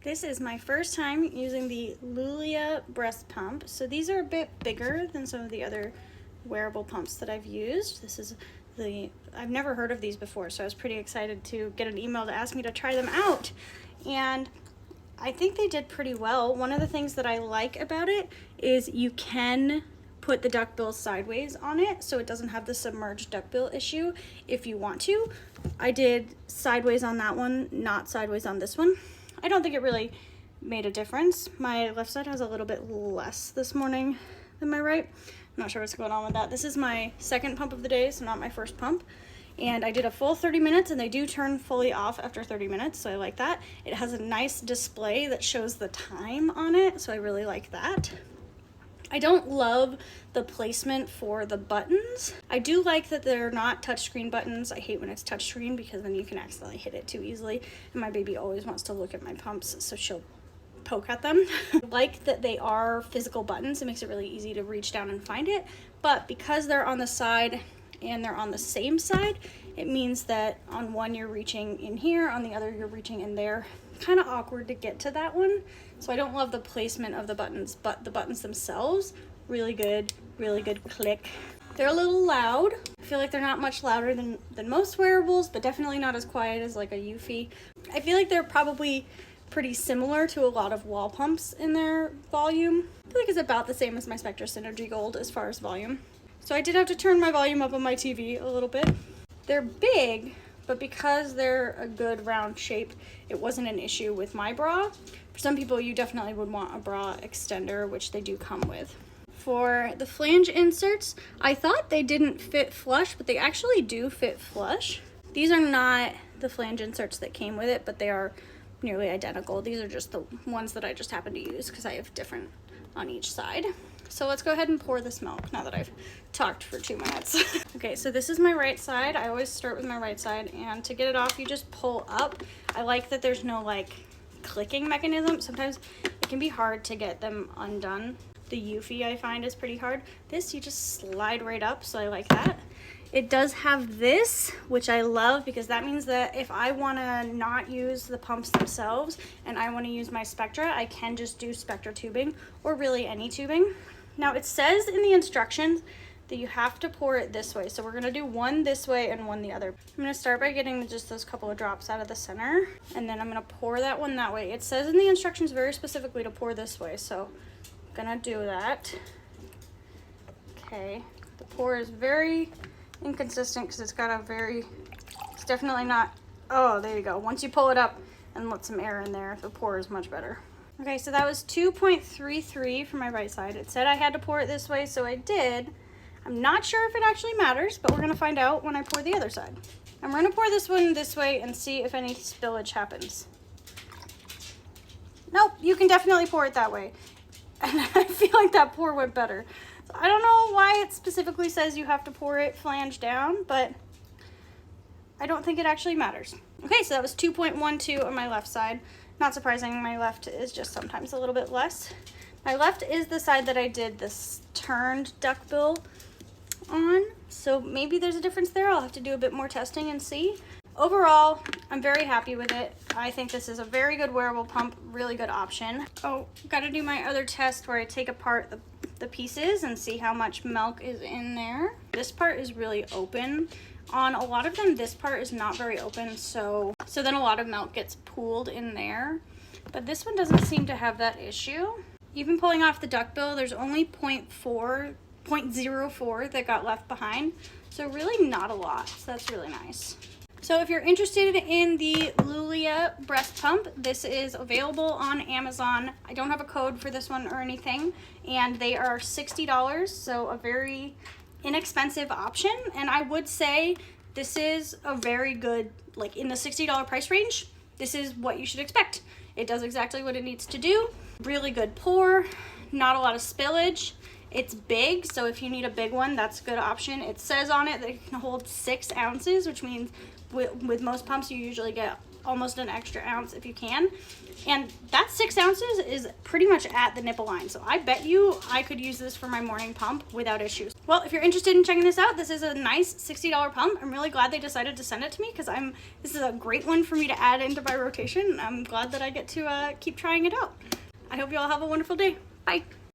This is my first time using the Lulia Breast Pump. So these are a bit bigger than some of the other wearable pumps that I've used. I've never heard of these before, so I was pretty excited to get an email to ask me to try them out. And I think they did pretty well. One of the things that I like about it is you can put the duckbill sideways on it, so it doesn't have the submerged duckbill issue if you want to. I did sideways on that one, not sideways on this one. I don't think it really made a difference. My left side has a little bit less this morning than my right. I'm not sure what's going on with that. This is my second pump of the day, so not my first pump. And I did a full 30 minutes, and they do turn fully off after 30 minutes, so I like that. It has a nice display that shows the time on it, so I really like that. I don't love the placement for the buttons. I do like that they're not touchscreen buttons. I hate when it's touchscreen because then you can accidentally hit it too easily. And my baby always wants to look at my pumps, so she'll poke at them. I like that they are physical buttons. It makes it really easy to reach down and find it. But because they're on the side and they're on the same side, it means that on one you're reaching in here, on the other you're reaching in there. Kind of awkward to get to that one. So I don't love the placement of the buttons, but the buttons themselves, really good click. They're a little loud. I feel like they're not much louder than most wearables, but definitely not as quiet as like a Eufy. I feel like they're probably pretty similar to a lot of wall pumps in their volume. I feel like it's about the same as my Spectra Synergy Gold as far as volume. So I did have to turn my volume up on my TV a little bit. They're big, but because they're a good round shape, it wasn't an issue with my bra. For some people, you definitely would want a bra extender, which they do come with. For the flange inserts, I thought they didn't fit flush, but they actually do fit flush. These are not the flange inserts that came with it, but they are nearly identical. These are just the ones that I just happen to use because I have different on each side. So let's go ahead and pour this milk now that I've talked for 2 minutes. Okay, so this is my right side. I always start with my right side, and to get it off, you just pull up. I like that there's no like clicking mechanism. Sometimes it can be hard to get them undone. The Eufy I find is pretty hard. This, you just slide right up, so I like that. It does have this, which I love because that means that if I want to not use the pumps themselves and I want to use my Spectra, I can just do Spectra tubing or really any tubing. Now it says in the instructions that you have to pour it this way. So we're gonna do one this way and one the other. I'm gonna start by getting just those couple of drops out of the center, and then I'm gonna pour that one that way. It says in the instructions very specifically to pour this way, so I'm gonna do that. Okay, the pour is very inconsistent because it's definitely not, oh, there you go. Once you pull it up and let some air in there, the pour is much better. Okay, so that was 2.33 for my right side. It said I had to pour it this way, so I did. I'm not sure if it actually matters, but we're gonna find out when I pour the other side. I'm gonna pour this one this way and see if any spillage happens. Nope, you can definitely pour it that way. And I feel like that pour went better. So I don't know why it specifically says you have to pour it flange down, but I don't think it actually matters. Okay, so that was 2.12 on my left side. Not surprising, my left is just sometimes a little bit less. My left is the side that I did this turned duckbill on, so maybe there's a difference there. I'll have to do a bit more testing and see. Overall, I'm very happy with it. I think this is a very good wearable pump, really good option. Oh, gotta do my other test where I take apart the pieces and see how much milk is in there. This part is really open. On a lot of them, this part is not very open, so then a lot of milk gets pooled in there. But this one doesn't seem to have that issue. Even pulling off the duckbill, there's only 0.04 that got left behind, so really not a lot, so that's really nice. So if you're interested in the Lulia Breast Pump, this is available on Amazon. I don't have a code for this one or anything, and they are $60, so a very inexpensive option. And I would say this is a very good, like in the $60 price range, this is what you should expect. It does exactly what it needs to do. Really good pour, not a lot of spillage. It's big, so if you need a big one, that's a good option. It says on it that it can hold 6 ounces, which means with most pumps you usually get almost an extra ounce if you can. And that 6 ounces is pretty much at the nipple line. So I bet you I could use this for my morning pump without issues. Well, if you're interested in checking this out, this is a nice $60 pump. I'm really glad they decided to send it to me because this is a great one for me to add into my rotation. I'm glad that I get to keep trying it out. I hope you all have a wonderful day. Bye.